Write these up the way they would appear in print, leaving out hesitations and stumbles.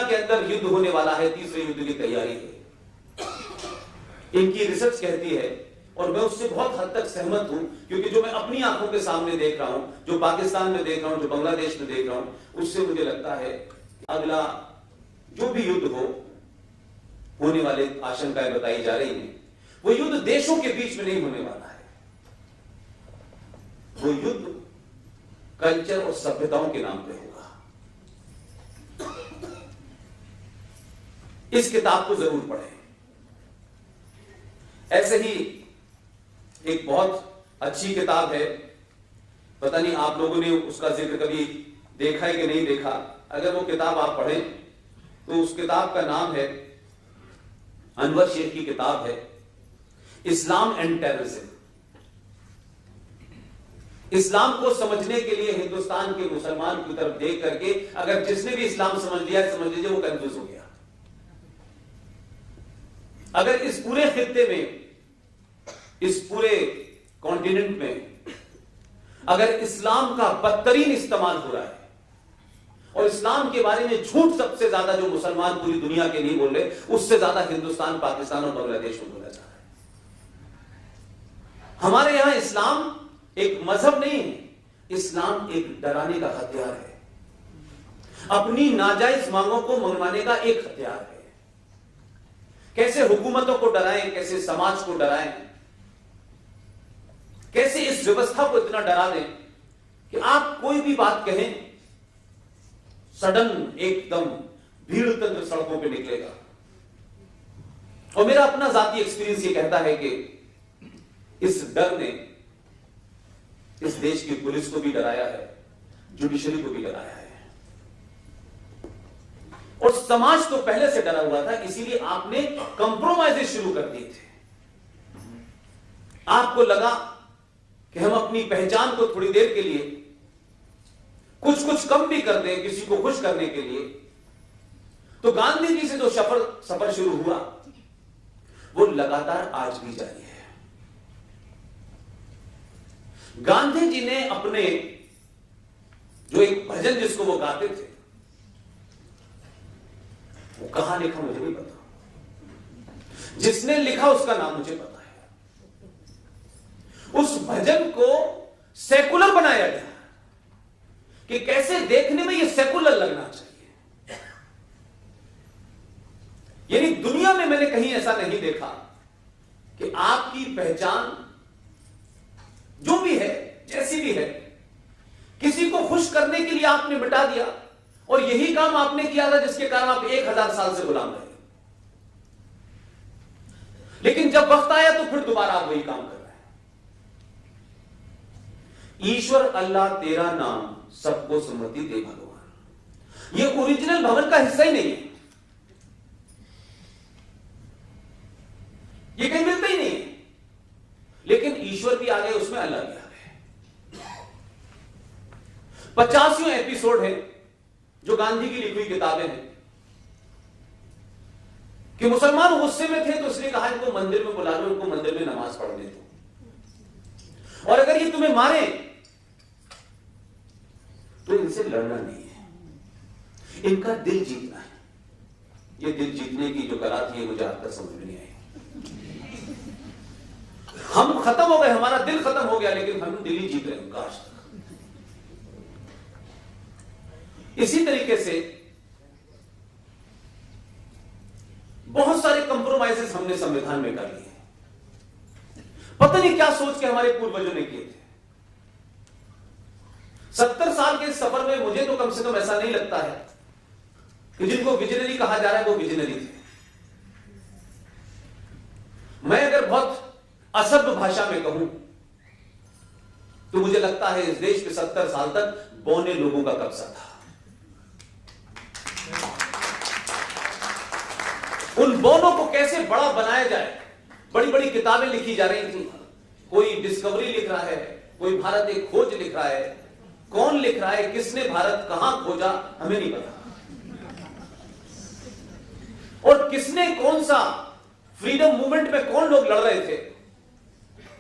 के अंदर युद्ध होने वाला है, तीसरे युद्ध की तैयारी है। इनकी रिसर्च कहती है, और मैं उससे बहुत हद तक सहमत हूं, क्योंकि जो मैं अपनी आंखों के सामने देख रहा हूं, जो पाकिस्तान में देख रहा हूं, जो बांग्लादेश में देख रहा हूं, उससे मुझे लगता है अगला जो भी युद्ध होने वाले आशंकाएं बताई जा रही हैं, वो युद्ध देशों के बीच में नहीं होने वाला है। वो युद्ध कल्चर और सभ्यताओं के नाम पे होगा। इस किताब को जरूर पढ़ें। ऐसे ही एक बहुत अच्छी किताब है, पता नहीं आप लोगों ने उसका जिक्र कभी देखा है कि नहीं देखा। अगर वो किताब आप पढ़ें तो उस किताब का नाम है, अनवर शेख की किताब है, इस्लाम एंड टेररिज्म। इस्लाम को समझने के लिए हिंदुस्तान के मुसलमान की तरफ देख करके अगर जिसने भी इस्लाम समझ लिया, समझ लीजिए वो कंफ्यूज हो गया। अगर इस पूरे खित्ते में, इस पूरे कॉन्टिनेंट में अगर इस्लाम का बदतरीन इस्तेमाल हो रहा है और इस्लाम के बारे में झूठ सबसे ज्यादा जो मुसलमान पूरी दुनिया के नहीं बोल रहे, उससे ज्यादा हिंदुस्तान, पाकिस्तान और बांग्लादेश में बोला जा रहा है। हमारे यहां इस्लाम एक मजहब नहीं है, इस्लाम एक डराने का हथियार है, अपनी नाजायज मांगों को मनवाने का एक हथियार है। कैसे हुकूमतों को डराएं, कैसे समाज को डराएं, कैसे इस व्यवस्था को इतना डरा दें कि आप कोई भी बात कहें, सडन एकदम भीड़ तंत्र सड़कों पे निकलेगा। और मेरा अपना जाती एक्सपीरियंस ये कहता है कि इस डर ने इस देश की पुलिस को भी डराया है, जुडिशरी को भी डराया है, और समाज तो पहले से डरा हुआ था। इसीलिए आपने कंप्रोमाइजेस शुरू कर दिए थे। आपको लगा कि हम अपनी पहचान को थोड़ी देर के लिए कुछ कम भी कर दें किसी को खुश करने के लिए। तो गांधी जी से जो सफर शुरू हुआ वो लगातार आज भी जारी है। गांधी जी ने अपने जो एक भजन जिसको वो गाते थे, वो कहां लिखा मुझे नहीं पता, जिसने लिखा उसका नाम मुझे पता है। उस भजन को सेकुलर बनाया गया कि कैसे देखने में ये सेकुलर लगना चाहिए। यानी दुनिया में मैंने कहीं ऐसा नहीं देखा कि आपकी पहचान जो भी है, जैसी भी है, किसी को खुश करने के लिए आपने मिटा दिया, और यही काम आपने किया था जिसके कारण आप 1000 साल से गुलाम रहे। लेकिन जब वक्त आया तो फिर दोबारा आप वही काम कर रहे हैं। ईश्वर अल्लाह तेरा नाम सबको सम्मति दे भगवान, ये ओरिजिनल भवन का हिस्सा ही नहीं है, ये कहीं मिलता ही नहीं है। लेकिन ईश्वर भी आ गए उसमें, अल्लाह भी आ गए। 85वां एपिसोड है जो गांधी की लिखी हुई किताबें हैं कि मुसलमान गुस्से में थे तो इसने कहा इनको मंदिर में बुला लो, इनको मंदिर में नमाज पढ़ने दो, और अगर ये तुम्हें मारे तो इनसे लड़ना नहीं है, इनका दिल जीतना है। ये दिल जीतने की जो कला थी मुझे आज तक समझ में नहीं आई। हम खत्म हो गए, हमारा दिल खत्म हो गया, लेकिन हम दिल ही जीत रहे हैं काश। इसी तरीके से बहुत सारे कंप्रोमाइजेस हमने संविधान में कर लिए। पता नहीं क्या सोच के हमारे पूर्वजों ने किए थे। 70 साल के सफर में मुझे तो कम से कम ऐसा नहीं लगता है कि जिनको विजनरी कहा जा रहा है वो विजनरी थे। मैं अगर बहुत असभ्य भाषा में कहूं तो मुझे लगता है इस देश पे 70 साल तक बौने लोगों का कब्जा था। उन बौनों को कैसे बड़ा बनाया जाए, बड़ी बड़ी किताबें लिखी जा रही थी। कोई डिस्कवरी लिख रहा है, कोई भारत एक खोज लिख रहा है। कौन लिख रहा है, किसने भारत कहां खोजा, हमें नहीं पता। और किसने कौन सा फ्रीडम मूवमेंट में कौन लोग लड़ रहे थे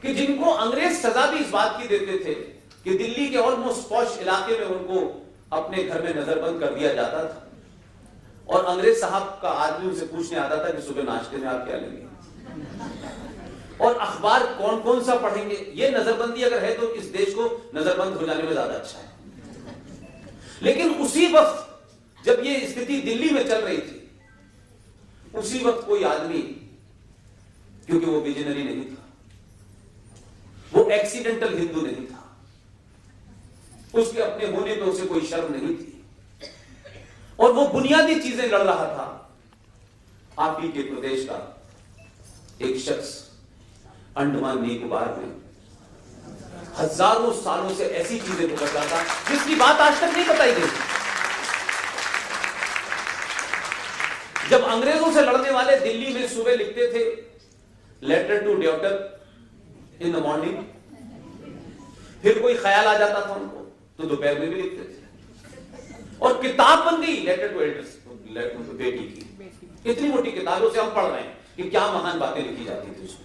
कि जिनको अंग्रेज सजा भी इस बात की देते थे कि दिल्ली के ऑलमोस्ट पॉश इलाके में उनको अपने घर में नजरबंद कर दिया जाता था। और अंग्रेज साहब का आदमी उनसे पूछने आता था कि सुबह नाश्ते में आप क्या लेंगे, और अखबार कौन कौन सा पढ़ेंगे। ये नजरबंदी अगर है तो इस देश को नजरबंद हो जाने में ज्यादा अच्छा है। लेकिन उसी वक्त जब ये स्थिति दिल्ली में चल रही थी, उसी वक्त कोई आदमी, क्योंकि वो विजनरी नहीं था, वो एक्सीडेंटल हिंदू नहीं था, उसके अपने होने पे उसे कोई शर्म नहीं थी, और वो बुनियादी चीजें लड़ रहा था। आप ही के प्रदेश का एक शख्स अंडमान निकोबार में हजारों सालों से ऐसी चीजें भुगत रहा था जिसकी बात आज तक नहीं बताई गई। जब अंग्रेजों से लड़ने वाले दिल्ली में सुबह लिखते थे letter to daughter in the morning, फिर कोई ख्याल आ जाता था उनको तो दोपहर में भी लिखते थे, और किताब बन गई लेटर टू एल्डर्स, बेटी की। इतनी मोटी किताबों से हम पढ़ रहे हैं कि क्या महान बातें लिखी जाती थी उसमें।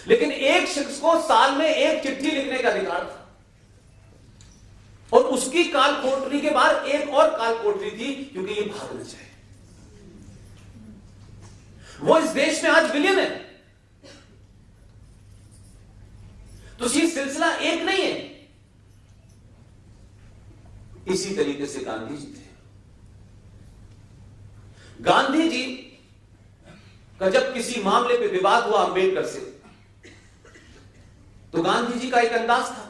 लेकिन एक शख्स को साल में एक चिट्ठी लिखने का अधिकार था, और उसकी काल कोठरी के बाहर एक और काल कोठरी थी, क्योंकि ये भाग न जाए। वो इस देश में आज विलियन है। तो ये सिलसिला एक नहीं है। इसी तरीके से गांधी जी थे। गांधी जी का जब किसी मामले पे विवाद हुआ अंबेडकर से, तो गांधी जी का एक अंदाज था,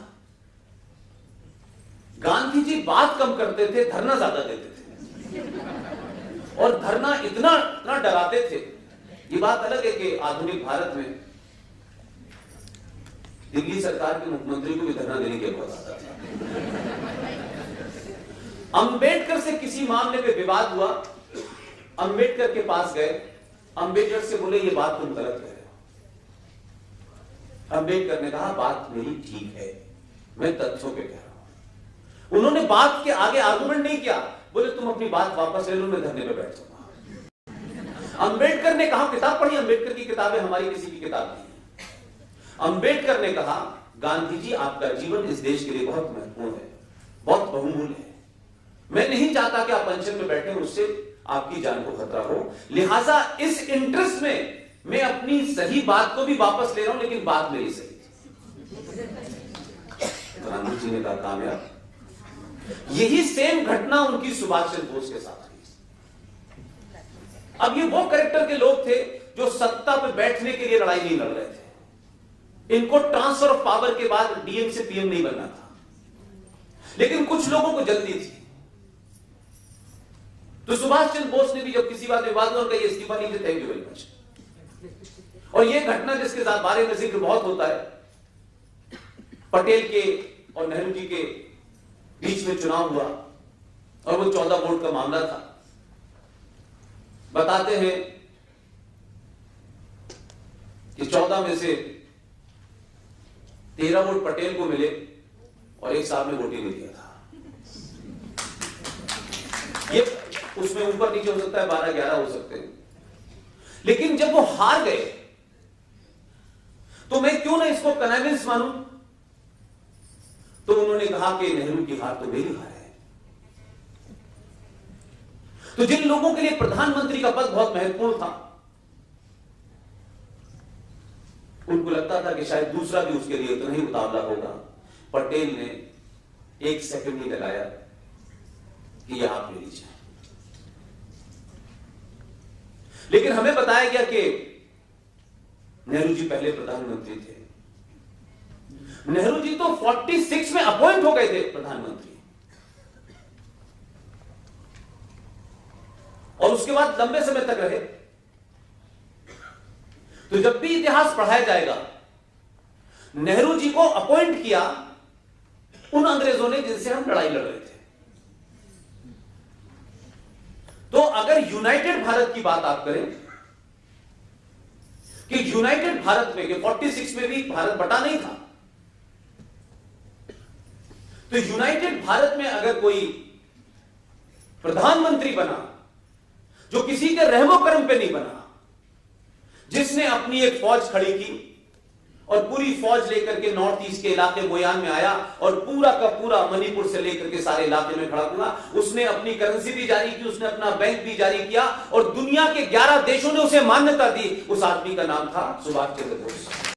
गांधी जी बात कम करते थे, धरना ज्यादा देते थे, और धरना इतना डराते थे। ये बात अलग है कि आधुनिक भारत में दिल्ली सरकार के मुख्यमंत्री को भी धरना देने की बहुत आदत है। अंबेडकर से किसी मामले पे विवाद हुआ, अंबेडकर के पास गए, अंबेडकर से बोले ये बात तुम गलत कह रहे हो। अंबेडकर ने कहा बात मेरी ठीक है, मैं तथ्यों पे कह रहा हूं। उन्होंने बात के आगे आर्गुमेंट नहीं किया, बोले तुम अपनी बात वापस ले लो, मैं धरने पे बैठ जाऊंगा। अंबेडकर ने कहा किताब पढ़ी, अंबेडकर की किताबें हमारी किसी की किताब नहीं है। अंबेडकर ने कहा गांधी जी आपका जीवन इस देश के लिए बहुत महत्वपूर्ण है, बहुत बहुमूल्य है, मैं नहीं चाहता कि आप पेंशन में बैठे, उससे आपकी जान को खतरा हो, लिहाजा इस इंटरेस्ट में मैं अपनी सही बात को भी वापस ले रहा हूं, लेकिन बात मेरी सही थी। गांधी जी ने कहा कामयाब। यही सेम घटना उनकी सुभाष चंद्र बोस के साथ हुई। अब ये वो कैरेक्टर के लोग थे जो सत्ता पे बैठने के लिए लड़ाई नहीं लड़ रहे थे। इनको ट्रांसफर ऑफ पावर के बाद डीएम से पीएम नहीं बनना था, लेकिन कुछ लोगों को जल्दी थी। तो सुभाष चंद्र बोस ने भी जब किसी बात विवाद हुआ ये इस्तीफा नहीं थे, थैंक यू वेरी मच। और ये घटना जिसके बारे में जिक्र बहुत होता है, पटेल के और नेहरू जी के बीच में चुनाव हुआ और वो 14 वोट का मामला था। बताते हैं कि 14 में से 13 वोट पटेल को मिले और एक साहब ने वोट ही नहीं दिया था। ये उसमें ऊपर नीचे हो सकता है, 12-11 हो सकते हैं, लेकिन जब वो हार गए तो मैं क्यों ना इसको कन्विंस मानूं। तो उन्होंने कहा कि नेहरू की हार तो मेरी हार है। तो जिन लोगों के लिए प्रधानमंत्री का पद बहुत महत्वपूर्ण था, उनको लगता था कि शायद दूसरा भी उसके लिए उतना ही मुकाबला होगा। पटेल ने 1 सेकंड नहीं लगाया कि यह आप ले लीजिए। लेकिन हमें बताया गया कि नेहरू जी पहले प्रधानमंत्री थे। नेहरू जी तो 46 में अपॉइंट हो गए थे प्रधानमंत्री, और उसके बाद लंबे समय तक रहे। तो जब भी इतिहास पढ़ाया जाएगा, नेहरू जी को अपॉइंट किया उन अंग्रेजों ने जिनसे हम लड़ाई लड़ रहे थे। तो अगर यूनाइटेड भारत की बात आप करें कि यूनाइटेड भारत में, कि 46 में भी भारत बटा नहीं था, तो यूनाइटेड भारत में अगर कोई प्रधानमंत्री बना जो किसी के रहमो करम पे नहीं बना, जिसने अपनी एक फौज खड़ी की और पूरी फौज लेकर के नॉर्थ ईस्ट के इलाके मोयान में आया और पूरा का पूरा मणिपुर से लेकर के सारे इलाके में खड़ा हुआ। उसने अपनी करेंसी भी जारी की, उसने अपना बैंक भी जारी किया और दुनिया के 11 देशों ने उसे मान्यता दी। उस आदमी का नाम था सुभाष चंद्र बोस।